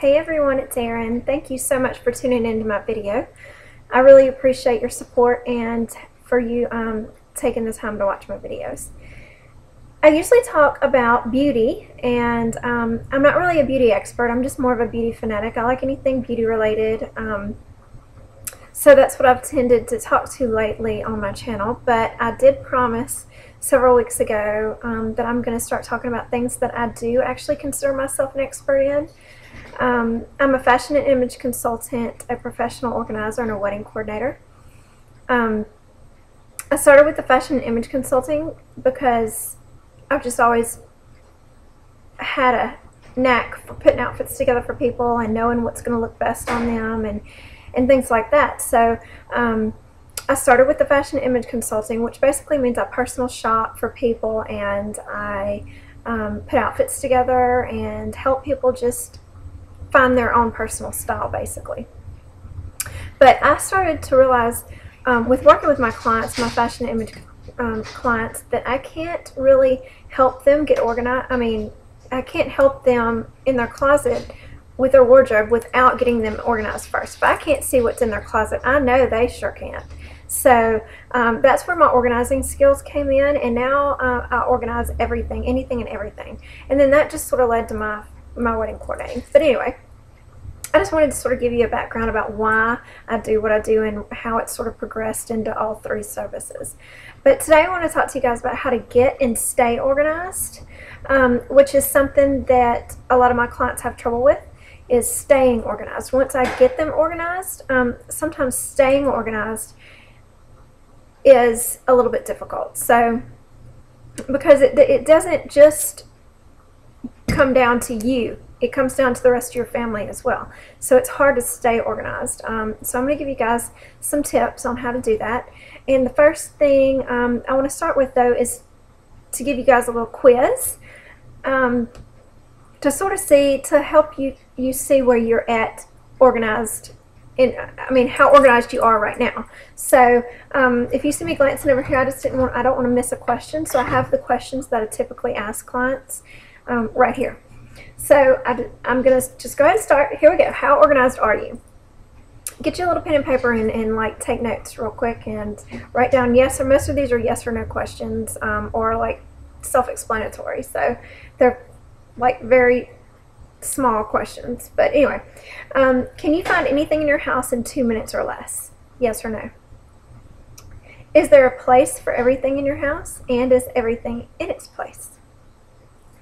Hey everyone, it's Erin. Thank you so much for tuning into my video. I really appreciate your support and for you taking the time to watch my videos. I usually talk about beauty, and I'm not really a beauty expert. I'm just more of a beauty fanatic. I like anything beauty related. So that's what I've tended to talk to lately on my channel, but I did promise several weeks ago that I'm going to start talking about things that I do actually consider myself an expert in. I'm a fashion and image consultant, a professional organizer, and a wedding coordinator. I started with the fashion and image consulting because I've just always had a knack for putting outfits together for people and knowing what's going to look best on them and things like that. So I started with the fashion and image consulting, which basically means I personal shop for people, and I put outfits together and help people just find their own personal style, basically. But I started to realize with working with my clients, my fashion and image clients, that I can't really help them get organized. I mean, I can't help them in their closet with their wardrobe without getting them organized first. If I can't see what's in their closet, I know they sure can't. So that's where my organizing skills came in, and now I organize everything, anything and everything. And then that just sort of led to my wedding coordinating. But anyway, I just wanted to sort of give you a background about why I do what I do and how it's sort of progressed into all three services. But today I want to talk to you guys about how to get and stay organized, which is something that a lot of my clients have trouble with, is staying organized. Once I get them organized, sometimes staying organized is a little bit difficult. So because it doesn't just come down to you, it comes down to the rest of your family as well. So it's hard to stay organized. So I'm going to give you guys some tips on how to do that. And the first thing I want to start with, though, is to give you guys a little quiz to sort of see, to help you see where you're at organized. I mean, how organized you are right now. So if you see me glancing over here, I don't want to miss a question. So I have the questions that I typically ask clients right here. So I'm going to just go ahead and start. Here we go. How organized are you? Get you a little pen and paper and like take notes real quick and write down yes, or most of these are yes or no questions, or like self-explanatory. So they're like very small questions. But anyway, can you find anything in your house in 2 minutes or less? Yes or no? Is there a place for everything in your house, and is everything in its place?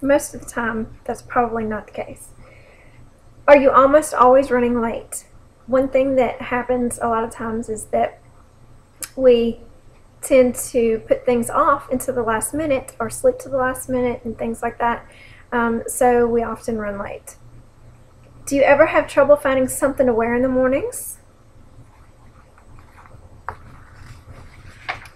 Most of the time, that's probably not the case. Are you almost always running late? One thing that happens a lot of times is that we tend to put things off into the last minute or sleep to the last minute and things like that. So we often run late. Do you ever have trouble finding something to wear in the mornings?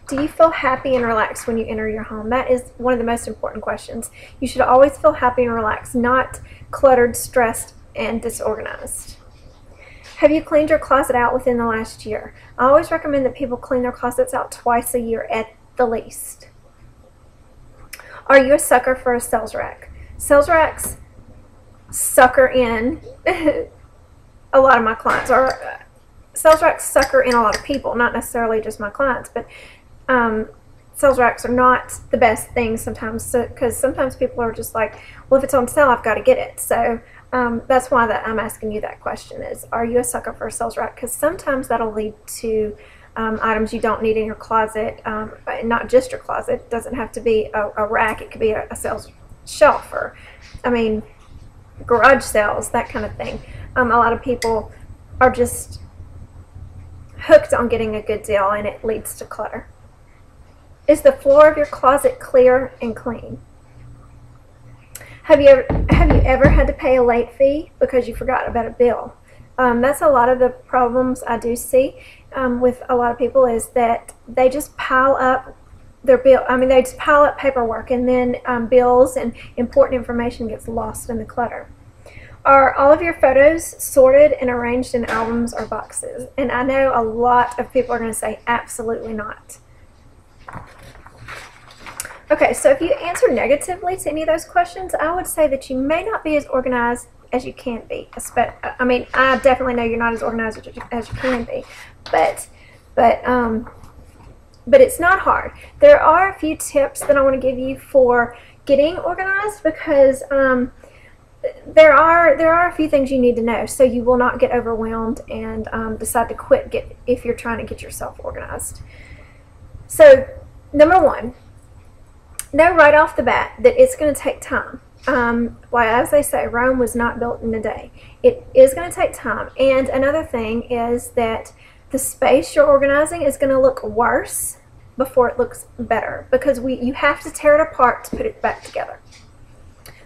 Do you feel happy and relaxed when you enter your home? That is one of the most important questions. You should always feel happy and relaxed, not cluttered, stressed, and disorganized. Have you cleaned your closet out within the last year? I always recommend that people clean their closets out twice a year at the least. Are you a sucker for a sales rack? Sales racks sucker in a lot of my clients, or sales racks sucker in a lot of people, not necessarily just my clients, but sales racks are not the best thing sometimes, because sometimes people are just like, well, if it's on sale, I've got to get it. So that's why I'm asking you that question, is are you a sucker for a sales rack? Because sometimes that'll lead to items you don't need in your closet, not just your closet. It doesn't have to be a rack. It could be a sales shelf, or I mean garage sales, that kind of thing. A lot of people are just hooked on getting a good deal, and it leads to clutter. Is the floor of your closet clear and clean? Have you ever had to pay a late fee because you forgot about a bill? That's a lot of the problems I do see with a lot of people, is that they just pile up their bill. I mean, they just pile up paperwork, and then bills and important information gets lost in the clutter. Are all of your photos sorted and arranged in albums or boxes? And I know a lot of people are going to say absolutely not. Okay, so if you answer negatively to any of those questions, I would say that you may not be as organized as you can be. I mean, I definitely know you're not as organized as you can be, but it's not hard. There are a few tips that I want to give you for getting organized, because there are a few things you need to know so you will not get overwhelmed and decide to quit if you're trying to get yourself organized. So, number one, know right off the bat that it's going to take time. Well, as they say, Rome was not built in a day. It is going to take time. And another thing is that the space you're organizing is going to look worse before it looks better, because you have to tear it apart to put it back together.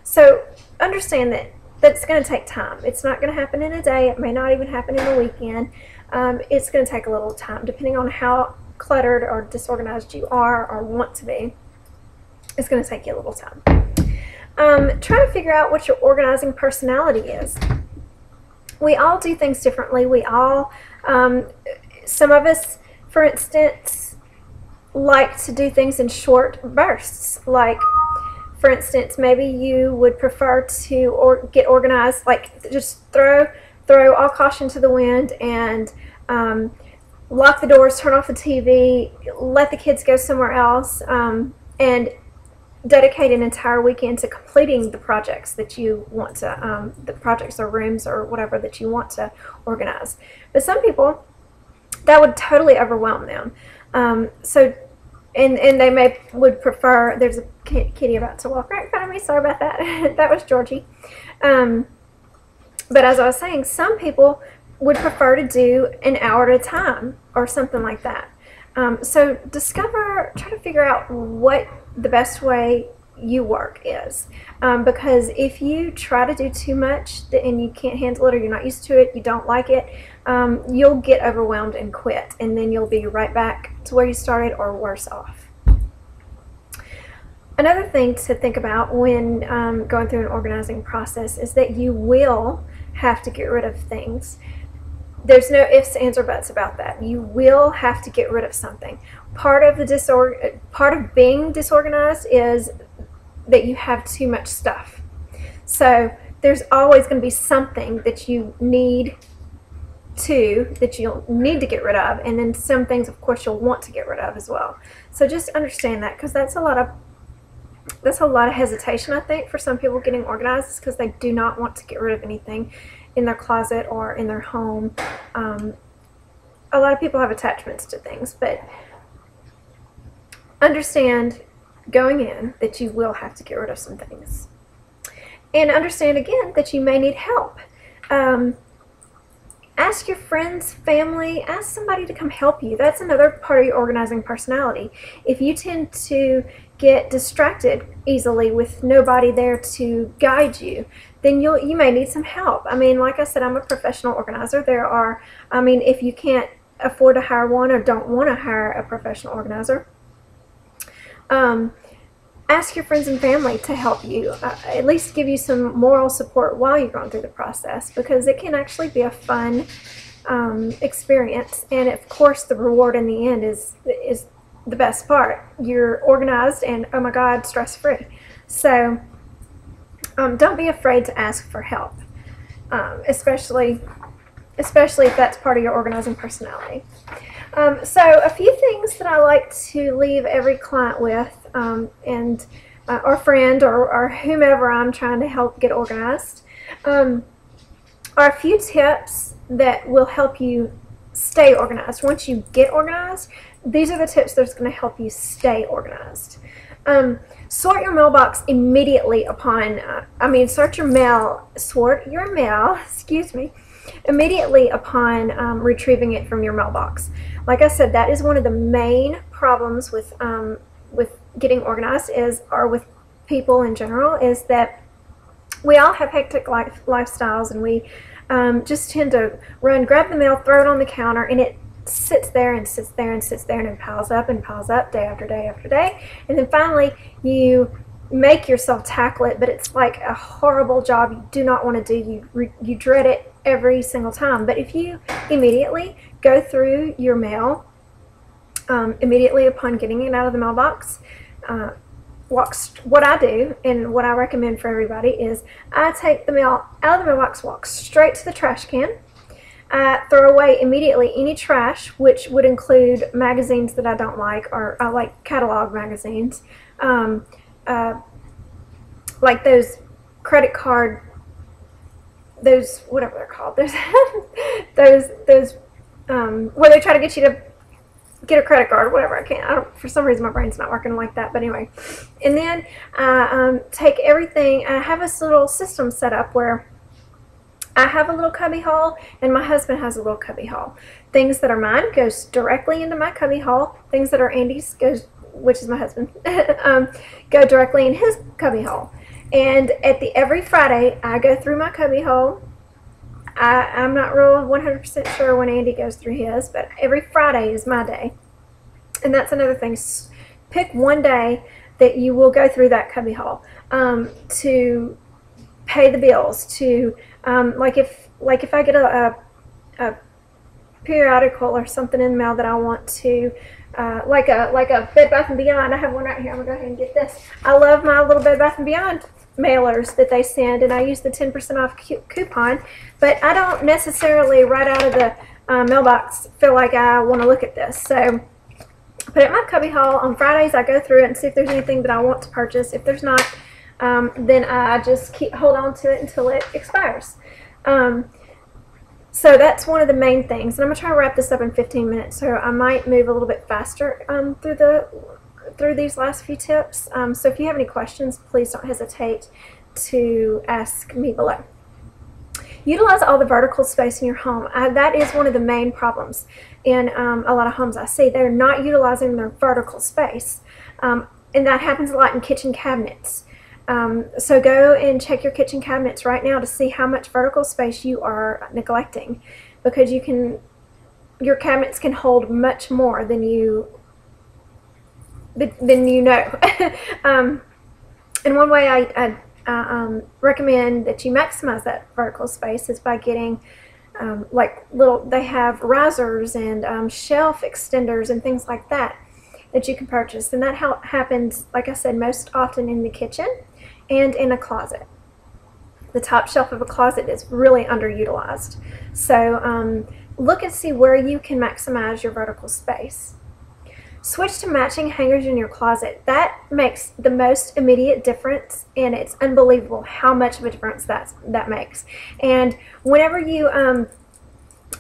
So understand that it's going to take time. It's not going to happen in a day. It may not even happen in a weekend. It's going to take a little time, depending on how cluttered or disorganized you are or want to be. It's going to take you a little time. Try to figure out what your organizing personality is. We all do things differently. We all, some of us, for instance, like to do things in short bursts. Like, for instance, maybe you would prefer to get organized, like just throw all caution to the wind and lock the doors, turn off the TV, let the kids go somewhere else, and dedicate an entire weekend to completing the projects that you want to, the projects or rooms or whatever that you want to organize. But some people, that would totally overwhelm them. And they would prefer, there's a kitty about to walk right in front of me, sorry about that. That was Georgie. But as I was saying, some people would prefer to do an hour at a time or something like that. So try to figure out what the best way you work is, because if you try to do too much and you can't handle it, or you're not used to it, you don't like it, you'll get overwhelmed and quit, and then you'll be right back to where you started or worse off. Another thing to think about when going through an organizing process is that you will have to get rid of things. There's no ifs, ands, or buts about that. You will have to get rid of something. Part of being disorganized is that you have too much stuff. So there's always going to be something that you'll need to get rid of, and then some things, of course, you'll want to get rid of as well. So just understand that, because that's a lot of hesitation, I think, for some people getting organized, because they do not want to get rid of anything in their closet or in their home. A lot of people have attachments to things, but understand going in that you will have to get rid of some things. And understand again that you may need help. Ask your friends, family, ask somebody to come help you. That's another part of your organizing personality. If you tend to get distracted easily with nobody there to guide you, then you may need some help. I mean, like I said, I'm a professional organizer. If you can't afford to hire one or don't want to hire a professional organizer, ask your friends and family to help you, at least give you some moral support while you're going through the process, because it can actually be a fun experience. And of course, the reward in the end is the best part. You're organized and, oh my God, stress-free. So don't be afraid to ask for help, especially if that's part of your organizing personality. So a few things that I like to leave every client with, or friend, or whomever I'm trying to help get organized, are a few tips that will help you stay organized. Once you get organized, these are the tips that's going to help you stay organized. Sort your mailbox immediately upon, sort your mail, immediately upon retrieving it from your mailbox. Like I said, that is one of the main problems with getting organized, or with people in general, is that we all have hectic lifestyles, and we just tend to grab the mail, throw it on the counter, and it sits there and sits there and sits there, and it piles up day after day after day, and then finally you make yourself tackle it, but it's like a horrible job you do not want to do. You dread it every single time. But if you immediately go through your mail, immediately upon getting it out of the mailbox, what I do and what I recommend for everybody is I take the mail out of the mailbox, walk straight to the trash can. I throw away immediately any trash, which would include magazines that I don't like, or I like catalog magazines, like those credit card, those, whatever they're called, those where they try to get you to get a credit card or whatever. I don't, for some reason my brain's not working like that, but anyway. And then I take everything. I have this little system set up where I have a little cubby hole and my husband has a little cubby hole. Things that are mine goes directly into my cubby hole. Things that are Andy's, which is my husband, go directly in his cubby hole. And every Friday I go through my cubby hole. I'm not real 100% sure when Andy goes through his, but every Friday is my day. And that's another thing. Pick one day that you will go through that cubby hole to pay the bills. To like if I get a periodical or something in the mail that I want to, like a Bed Bath & Beyond. I have one right here. I'm gonna go ahead and get this. I love my little Bed Bath & Beyond mailers that they send, and I use the 10% off coupon, but I don't necessarily right out of the mailbox feel like I want to look at this. So I put it in my cubby hole. On Fridays I go through it and see if there's anything that I want to purchase. If there's not, then I just hold on to it until it expires. So that's one of the main things, and I'm going to try to wrap this up in 15 minutes, so I might move a little bit faster through these last few tips. So if you have any questions, please don't hesitate to ask me below. Utilize all the vertical space in your home. That is one of the main problems in a lot of homes I see. They're not utilizing their vertical space, and that happens a lot in kitchen cabinets. So go and check your kitchen cabinets right now to see how much vertical space you are neglecting, because your cabinets can hold much more than you know. And one way I recommend that you maximize that vertical space is by getting they have risers and shelf extenders and things like that you can purchase, and that happens, like I said, most often in the kitchen and in a closet. The top shelf of a closet is really underutilized, so look and see where you can maximize your vertical space. Switch to matching hangers in your closet. That makes the most immediate difference, and it's unbelievable how much of a difference that makes. And whenever you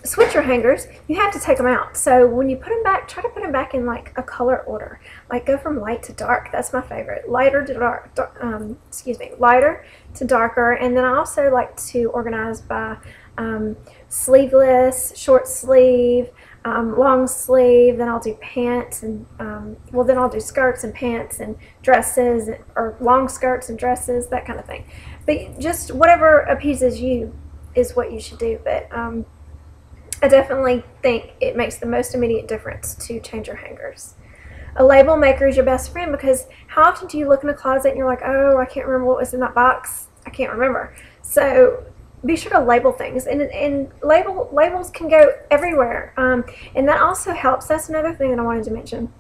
switch your hangers, you have to take them out. So when you put them back, try to put them back in like a color order. Like go from light to dark. That's my favorite. Lighter to dark. Lighter to darker. And then I also like to organize by sleeveless, short sleeve, long sleeve. Then I'll do pants and then I'll do skirts and pants and dresses, or long skirts and dresses, that kind of thing. But just whatever appeases you is what you should do. But I definitely think it makes the most immediate difference to change your hangers. A label maker is your best friend, because how often do you look in a closet and you're like, oh, I can't remember what was in that box. I can't remember. So be sure to label things, and labels can go everywhere, and that also helps. That's another thing that I wanted to mention.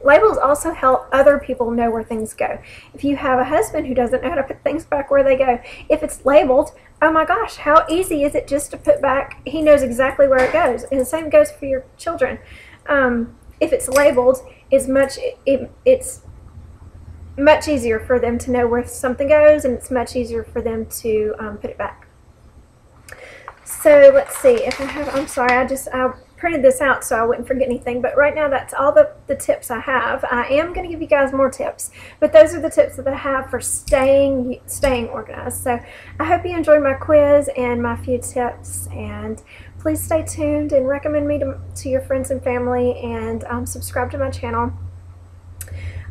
Labels also help other people know where things go. If you have a husband who doesn't know how to put things back where they go, if it's labeled, oh my gosh, how easy is it just to put back? He knows exactly where it goes, and the same goes for your children. If it's labeled, it's much easier for them to know where something goes, and it's much easier for them to put it back. So let's see if I have, I'm sorry, I printed this out so I wouldn't forget anything, but right now that's all the tips I have. I am going to give you guys more tips, but those are the tips that I have for staying organized. So I hope you enjoyed my quiz and my few tips, and please stay tuned and recommend me to your friends and family, and subscribe to my channel.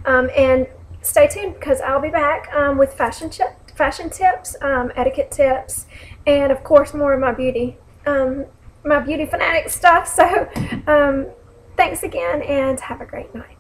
And stay tuned, because I'll be back with fashion tips, etiquette tips, and of course more of my beauty fanatic stuff. So thanks again, and have a great night.